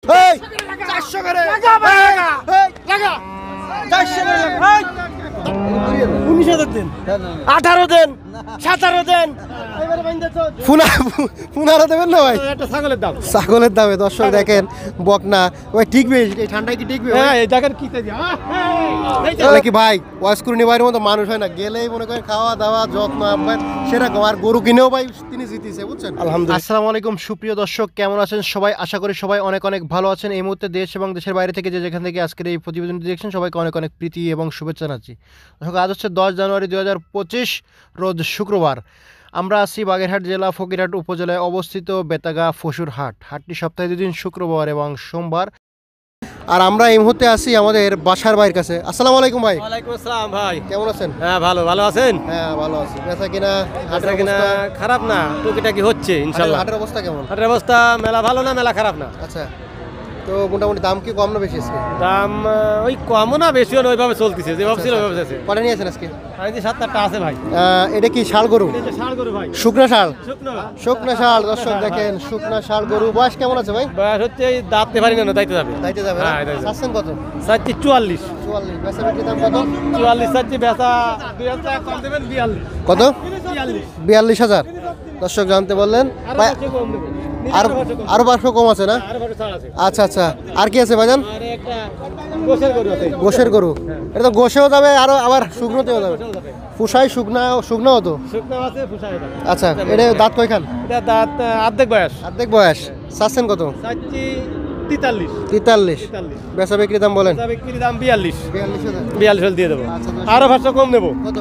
400 করে লাগা 400 করে লাগা 19,000 দেন 18 দেন 17 দেন এবারে বাইন্দাছো 15 দেবেন না ভাই এটা ছাগলের দামে দর্শক দেখেন বকনা ওই ঠিকবে এই ঠান্ডায় কি ঠিকবে হ্যাঁ এই দেখেন কিতে দিয়া তাহলে কি ভাই ওয়াসকুরনি ভাইয়ের মতো মানুষ হয় না গেলেই মনে করেন খাওয়া দাওয়া যত্ন আব্বাস সেরকম আর গরু কিনেও ভাই তিনি জিতিছে বুঝছেন আলহামদুলিল্লাহ। আসসালামু আলাইকুম সুপ্রিয় দর্শক, কেমন আছেন সবাই? আশা করি সবাই অনেক অনেক ভালো আছেন। এই মুহূর্তে দেশ এবং দেশের বাইরে থেকে যে যেখান থেকে আজকের এই প্রতিবেদনটি দেখছেন সবাইকে অনেক অনেক প্রীতি এবং শুভেচ্ছা জানাচ্ছি। দর্শক আজ হচ্ছে 10 জানুয়ারি 2025 রোজ শুক্রবার। আমরা আছি বাগেরহাট জেলা ফকিরহাট উপজেলায় অবস্থিত বেতাগা ফসুর হাট। হাটটি সপ্তাহে 2 দিন শুক্রবার এবং সোমবার। আর আমরা এই মুহূর্তে আছি আমাদের বাসার ভাইয়ের কাছে। আসসালামু আলাইকুম ভাই। ওয়ালাইকুম আসসালাম ভাই, কেমন আছেন? হ্যাঁ ভালো আছেন? হ্যাঁ ভালো আছি। বেচা কিনা হাটের কিনা খারাপ না, টুকিটাকি হচ্ছে ইনশাআল্লাহ। হাটের অবস্থা কেমন? হাটের অবস্থা মেলা ভালো না মেলা খারাপ না। আচ্ছা, তো মোটামুটি দাম কি কম না বেশি আজকে? দাম ওই কমও না বেশিও না, ওইভাবে চলতেছে যেভাবে ছিল ওইভাবে আছে। কটা নিয়েছেন আজকে? এই যে 7-8টা আছে ভাই। এটা কি ষাঁড় গরু? এই যে ষাঁড় গরু ভাই, শুকনা ষাঁড়। শুকনো ষাঁড় দর্শক দেখেন, শুকনা ষাঁড় গরু। বয়স কেমন আছে ভাই? বয়স হচ্ছে এই দাঁততে পারি না, দাইতে যাবে। হ্যাঁ চাচ্ছেন কত? চাচ্ছি 44। 44। বেচা বিক্রি দাম কত? 44 চাচ্ছি, বেচা 2000 টাকা কম দেবেন। 42 কত? 42। 42,000 দর্শক জানতে বললেন। আর আরো 500 কম আছে না? আচ্ছা আচ্ছা। আর কি আছে ভাইজান? গোশের গরু। এটা তো গোশেও যাবে আর আবার শুকনোতেও যাবে। ফুসাই শুকনাও তো। আচ্ছা, এটা দাঁত কয়খান? এটা দাঁত অর্ধেক বয়স। চাচ্ছেন কত? চাচ্ছি 43। বেচা বিক্রি দাম বলেন। বিক্রির দাম 42। 42,000 দিয়ে দেবো। আরো 500 কম নেবো। কত?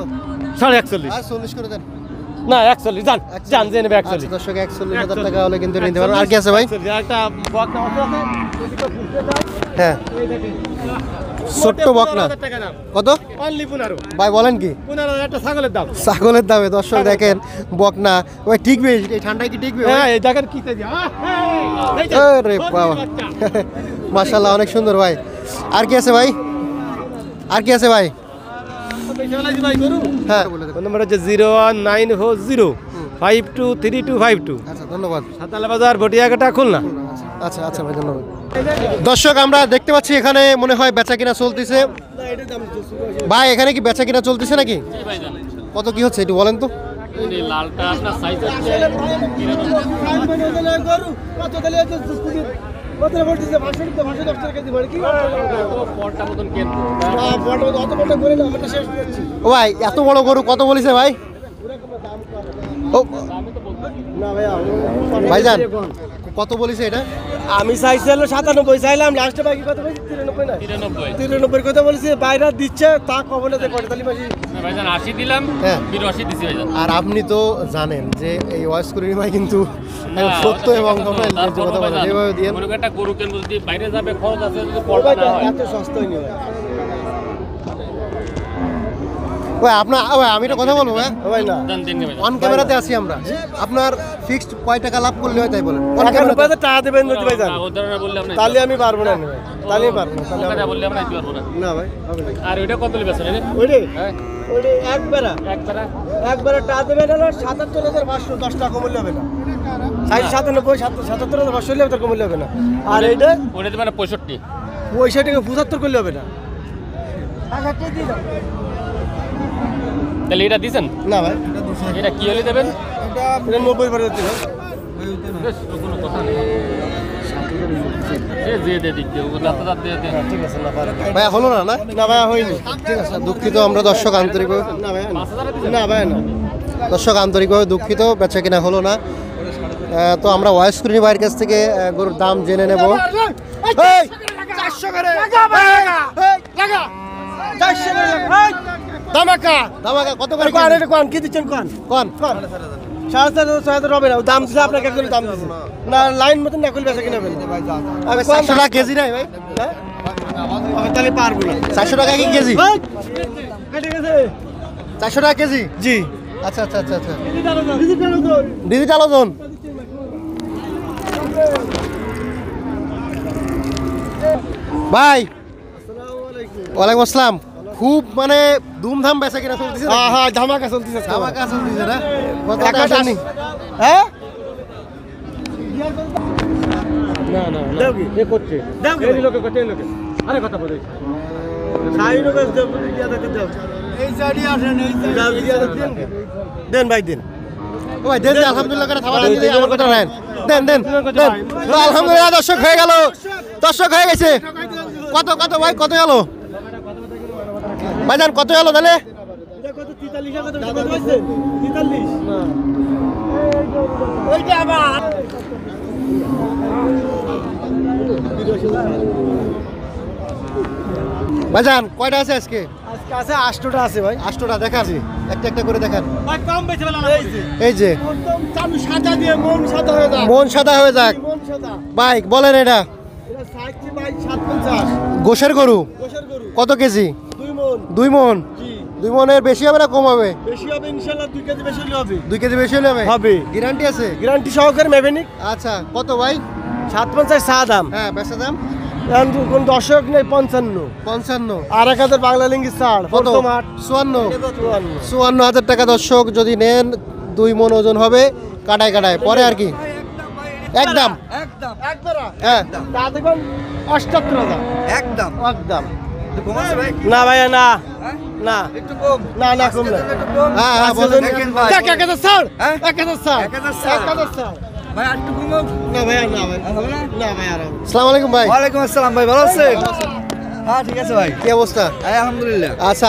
41.5। আর 40 করে দেন। না 41 জান জেনে 41। দর্শক 41,000 টাকা হলে কিন্তু নিতে পারেন। আর কি আছে ভাই? একটা বকনা আছে, হ্যাঁ ছোট্ট বকনা। কত? অনলি 15। ভাই বলেন কি? 15,000 একটা ছাগলের দামে দর্শক দেখেন বকনা ওই ঠিকবে এই ঠান্ডায় কি ঠিকবে? হ্যাঁ এই দেখেন কিতে দিয়া। আরে বাবা মাশাআল্লাহ অনেক সুন্দর ভাই। আর কি আছে ভাই? হ্যাঁ ফোন নাম্বার হচ্ছে 01940523252। আচ্ছা ধন্যবাদ। সাতালা বাজার ভটিয়াঘাটা খুলনা। আচ্ছা আচ্ছা ভাই ধন্যবাদ। দর্শক আমরা দেখতে পাচ্ছি এখানে মনে হয় বেচা কিনা চলতেছে। ভাই এখানে কি বেচা কিনা চলতেছে নাকি? কত কি হচ্ছে একটু বলেন তো। লালটা আপনার সাইজ হচ্ছে ও ভাই এত বড় গরু কত বলেছে ভাই? ও ভাইজান কত বলেছে এটা? আমি চাইছিলাম 97, চাইলাম লাস্টে বাকি কত বলছি? 93 কথা বলেছি। বাইরে দিচ্ছে তা কবলে যে পড়তালি মাসি ভাইজান 80 দিলাম। হ্যাঁ 82 দিছি ভাইজান। আর আপনি তো জানেন যে এই ওয়াসকুরনি ভাই কিন্তু সত্য এবং যেভাবে দিয়ে মনে করেন একটা গরু কিনবো, যদি বাইরে যাবে খরচ আছে, যদি পড়বে না হয় এত সস্তাই নয় ওই আপনার আমি একটা কথা বলবো ভাই না জান দেন ভাইজান। অন ক্যামেরাতে আছি আমরা। আপনার ফিক্সড কয় টাকা লাভ করলে হয় তাই বলেন। টাকা দেবেন যদি ভাই জান, না ওদারা বললে আপনি তাহলে আমি পারবো না ভাই, তাহলে আমি পারবো না। কথা বললে আমরা দিতে পারবো না। না ভাই হবে না। আর ওইটা কত লিবে আছে রে? ওইটা হ্যাঁ ওইটা একবারে টাকা দেবেন হলো 77,500। 10 টাকা কমলে হবে না। 77,500 হলে তো কমলে হবে না। আর এইটা ওইটা দিবেন 65। 75 করলে হবে না। তাহলে এটা দিবেন না ভাই এটা কি হলে দেবেন? এটা 90 করে দিতে হবে। বেশ কোনো কথা নেই। এ যে দে দিক দিয়ে ওগুলো দাঁত দিয়ে দে। ঠিক আছে না পারে ভাই হলো না না না ভাই হয়নি। ঠিক আছে দুঃখিত আমরা দর্শক আন্তরিক না ভাই না ভাই না দর্শক আন্তরিকভাবে দুঃখিত বেচা কিনা হলো না। তো আমরা ওয়াসকুরনি ভাইয়ের কাছ থেকে গরুর দাম জেনে নেব। 400 করে লাগা 400 করে লাগা ধামাকা কত করে কোন কি দিচ্ছেন কোন 4,500 হবে না। দাম দিছে আপনাকে একজন দাম দিছে না, লাইন মতন না করলে বেচা কিনা হবে না। 400 টাকা কেজি নাই ভাই? তাহলে পারবো না। 400 টাকা কি কেজি? কেটে গেছে 400 টাকা কেজি? জি। আচ্ছা আচ্ছা আচ্ছা আচ্ছা ডিজিটাল ওজন। ডিজিটাল ওজন। ভাই ওয়ালাইকুম আসসালাম। খুব মানে ধুমধাম বেচা কিনা চলতেছে। হ্যাঁ হ্যাঁ ধামাকা চলতেছে না কত হ্যাঁ না না দাও কি এ করছে দাও কি এই লোকে করছে এই লোকে আরে কথা বলে সাইড হবে দাও এই সাইডে আসেন এই দাও দেন ভাই দেন ও ভাই দেন আলহামদুলিল্লাহ করে থাবা দিন আমার কথা রাখেন দেন দেন দেন তো আলহামদুলিল্লাহ দর্শক হয়ে গেল দর্শক হয়ে গেছে কত কত ভাই কত গেল ভাইজান কত গেল তাহলে এটা কত 43 কত কত হইছে 43 না ওইটা আবার ভাইজান কয়টা আছে আজকে আজকে আছে 8টা আছে ভাই 8টা দেখান একটা একটা করে দেখান ভাই কম বেশি বলা এই যে একদম চালু সাদা দিয়ে মন সাদা হয়ে যায় মন সাদা হয়ে যাক মন সাদা ভাই বলেন এটা এটা সাইজে ভাই 750 গোশের গরু গোশের গরু কত কেজি 2 মন 2 মন জি 2 মনের বেশি হবে না কম হবে বেশি হবে ইনশাআল্লাহ 2 কেজি বেশি হলে হবে 2 কেজি বেশি হলে হবে হবে। গ্যারান্টি আছে গ্যারান্টি সহকারে মেবেনিক আচ্ছা কত ভাই 750 চা দাম হ্যাঁ বেচা দাম এখন কোন দর্শক নেই 55 55 আর 1000 বাংলা লিঙ্গি ছাড় কত প্রথম 8 54 54,000 টাকা দর্শক যদি নেন 2 মন ওজন হবে কাটায় কাটায় পরে আর কি একদম একদম একবারা হ্যাঁ তা দেখুন 78000 একদম একদম কমাচ্ছে ভাই না ভাইয়া না না একটু কম না না কম না একটু কম হ্যাঁ হ্যাঁ বলেন দেখেন ভাই। এক এক হাজার ছাড় হ্যাঁ? 1000 ছাড় 1000 ছাড়। 1000 ছাড় ভাই একটু কমাও না ভাইয়া না ভাই হবে না না ভাইয়া না আসসালামু আলাইকুম ভাই ওয়ালাইকুম আসসালাম ভাই ভালো আছেন হ্যাঁ ঠিক আছে ভাই কি অবস্থা হ্যাঁ আলহামদুলিল্লাহ আচ্ছা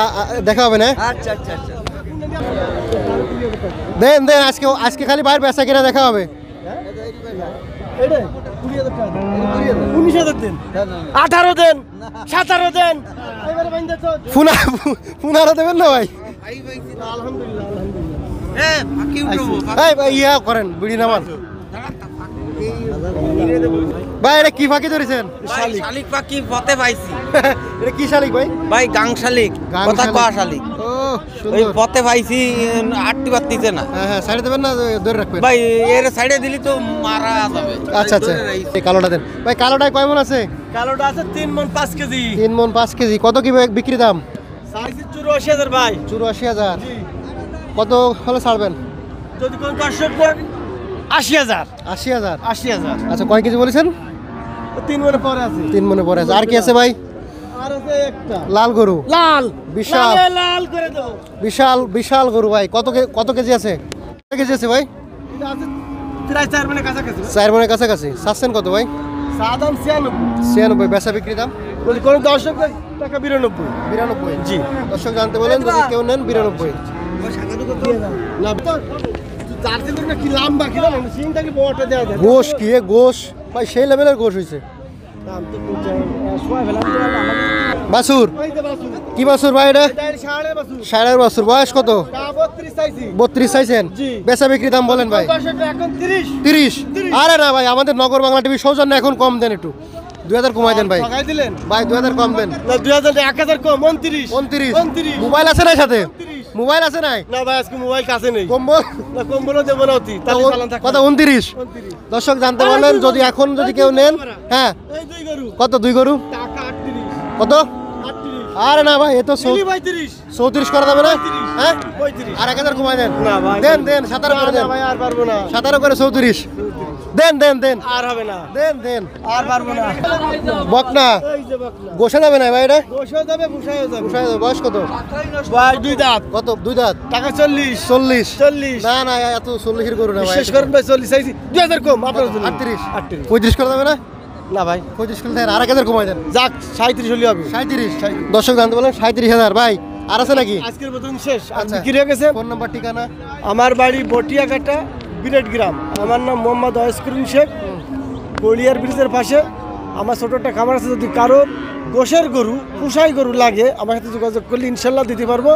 দেখা হবে না আচ্ছা আচ্ছা আচ্ছা দেন দেন আজকে আজকে খালি বাইরে বেচা কিনা দেখা হবে এটা 20000 টাকা 19000 দেন 18 দেন 17 দেন এবারে বাইন্দা তো ফুনারা দেবেন না ভাই আলহামদুলিল্লাহ আলহামদুলিল্লাহ হ্যাঁ বাকি উঠবো এই ভাই ইয়া করেন বিড়ি নামান ভাই এটা কি ফাঁকি ধরেছেন ভাই শালিক পাখি পথে পাইছি এটা কি শালিক ভাই ভাই গাং শালিক গাং কথা শালিক। কয়া শালিক ও ওই সুন্দর পথে পাইছি আটটি বাড়তিছে না হ্যাঁ হ্যাঁ সাইডে দেবেন না ধরে রাখবেন ভাই এর সাইডে দিলি তো মারা যাবে আচ্ছা আচ্ছা ধরে রাখি। এই কালোটা দেন ভাই কালোটায় কয় মন আছে কালোটা আছে 3 মণ 5 কেজি 3 মন 5 কেজি কত কি বিক্রি দাম সাইজ 84000 ভাই 84,000 জি কত হলে ছাড়বেন যদি কোন দর্শক নেন 80000 80,000 80000 আচ্ছা কয় কেজি বলেছেন 3 মণ পরে আছে 3 মনে পড়ে আছে আর কি আছে ভাই আর আছে একটা লাল গরু লাল বিশাল। লালে লাল করে দেবো বিশাল বিশাল গরু ভাই কত কেজি আছে কত কেজি আছে ভাই এটা আছে প্রায় 4 মণের কাছাকাছি 4 মনের কাছাকাছি চাচ্ছেন কত ভাই সাদাম 96 96 বেচা বিক্রি দাম বলি কোন দর্শক টাকা 92 92 জি দর্শক জানতে বলেন যদি কেউ নেন 92 না তো জার্সি করে না কি লম্বা কি জানেন সিংটা কি বড়টা দেওয়া যায় গোশ কি এ গোশ ভাই সেই লেভেলের গোশ হইছে দাম তো সোয়া ফেলা বাছুর ওই যে বাসু কি বাছুর ভাই এটা এটা সাড়ে বাসু সাড়ের বাছুর বয়স কত তা 32 চাইছি 32 চাইছেন জি। বেচা বিক্রি দাম বলেন ভাই দর্শক এখন 30 30 আরে না ভাই আমাদের নগর বাংলা টিভি সৌজন্য এখন কম দেন একটু 2000 কমাই দেন ভাই ঠকাই দিলেন ভাই 2000 কম দেন না 2000 1000 কম 29 29 মোবাইল আছে না সাথে 29 মোবাইল আছে নাই না ভাই আজকে মোবাইল কাছে নেই কম্বল না কম্বলও দেবো না অতি তাহলে চালান থাকবে কত 29 29 দর্শক জানতে পারলেন যদি এখন যদি কেউ নেন হ্যাঁ এই দুই গরু কত 2 গরু টাকা 38 কত 38 আরে না ভাই এ তো চিনি 35 34 করা যাবে না হ্যাঁ 35 আর 1000 কমাই দেন না ভাই দেন দেন 17 করে না দেন ভাই আর পারবো না 17 করে 34 দেন দেন দেন আর হবে না দেন দেন আর পারবো না বকনা এই যে বকনা গোসা যাবে না ভাই এটা বসে যাবে বসায় যাবে গোসা যাবে বয়স কত ভাই দুই দাঁত কত 2 দাঁত টাকা 40 40 40 না না এত 40 এর গরু না ভাই বিশেষ করেন ভাই 40 চাইছি 2000 কম আপনার জন্য 38 38 35 করে যাবে না না ভাই 35 করে দেন আর 1000 কমাই দেন যাক 37 হলে হবে 37 দর্শক জানতে বলেন 37,000 ভাই আর আছে নাকি আজকের মতন শেষ আর আচ্ছা। বিক্রি হয়ে গেছে ফোন নাম্বার ঠিকানা আমার বাড়ি বটিয়াঘাটা বিরাট গ্রাম আমার নাম মোহাম্মদ ওয়াইসকরিম শেখ গড়িয়ার ব্রিজের পাশে আমার ছোট একটা খামার আছে যদি কারো গোশের গরু পুষাই গরু লাগে আমার সাথে যোগাযোগ করলে ইনশাল্লাহ দিতে পারবো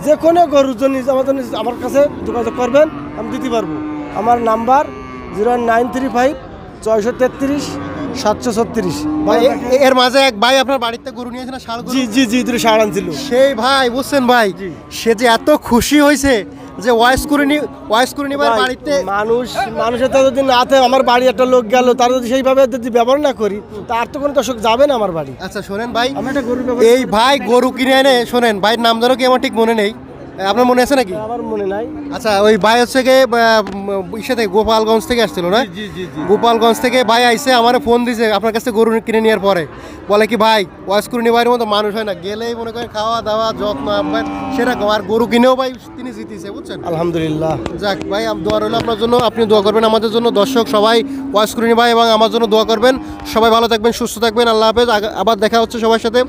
যে কোনো গরুর জন্য আমার কাছে যোগাযোগ করবেন আমি দিতে পারবো আমার নাম্বার 0935 633 736 ভাই এর মাঝে এক ভাই আপনার বাড়িতে গরু নিয়েছে না ষাঁড় গরু জি জি জি দুটো সাড়ান ছিল সেই ভাই বুঝছেন ভাই সে যে এত খুশি হয়েছে যে ওয়াইস করে নিবার বাড়িতে মানুষের তো যদি না থাকে আমার বাড়ি একটা লোক গেল তার যদি সেইভাবে যদি ব্যবহার না করি তার তো কোনো দর্শক যাবে না আমার বাড়ি আচ্ছা শোনেন ভাই আমি একটা গরু এই ভাই গরু কিনে এনে শোনেন ভাইয়ের নাম ধরো কি আমার ঠিক মনে নেই আপনার মনে আছে নাকি? আমার মনে নাই। আচ্ছা ওই ভাই হচ্ছে গিয়ে ইসে থেকে গোপালগঞ্জ থেকে আসছিল না? গোপালগঞ্জ থেকে ভাই আইসে আমার ফোন দিয়েছে আপনার কাছে গরু কিনে নেওয়ার পরে, বলে কি ভাই ওয়াইসকুরনি ভাইয়ের মতো মানুষ হয় না, গেলেই মনে করেন খাওয়া দাওয়া যত্ন আপনার সেরকম, আর গরু কিনেও ভাই তিনি জিতিয়েছে বুঝছেন। আলহামদুলিল্লাহ। যাক ভাই দোয়া রইল আপনার জন্য, আপনি দোয়া করবেন আমাদের জন্য, দর্শক সবাই ওয়াইসকুরনি ভাই এবং আমার জন্য দোয়া করবেন। সবাই ভালো থাকবেন, সুস্থ থাকবেন, আল্লাহ হাফেজ। আবার দেখা হচ্ছে সবার সাথে।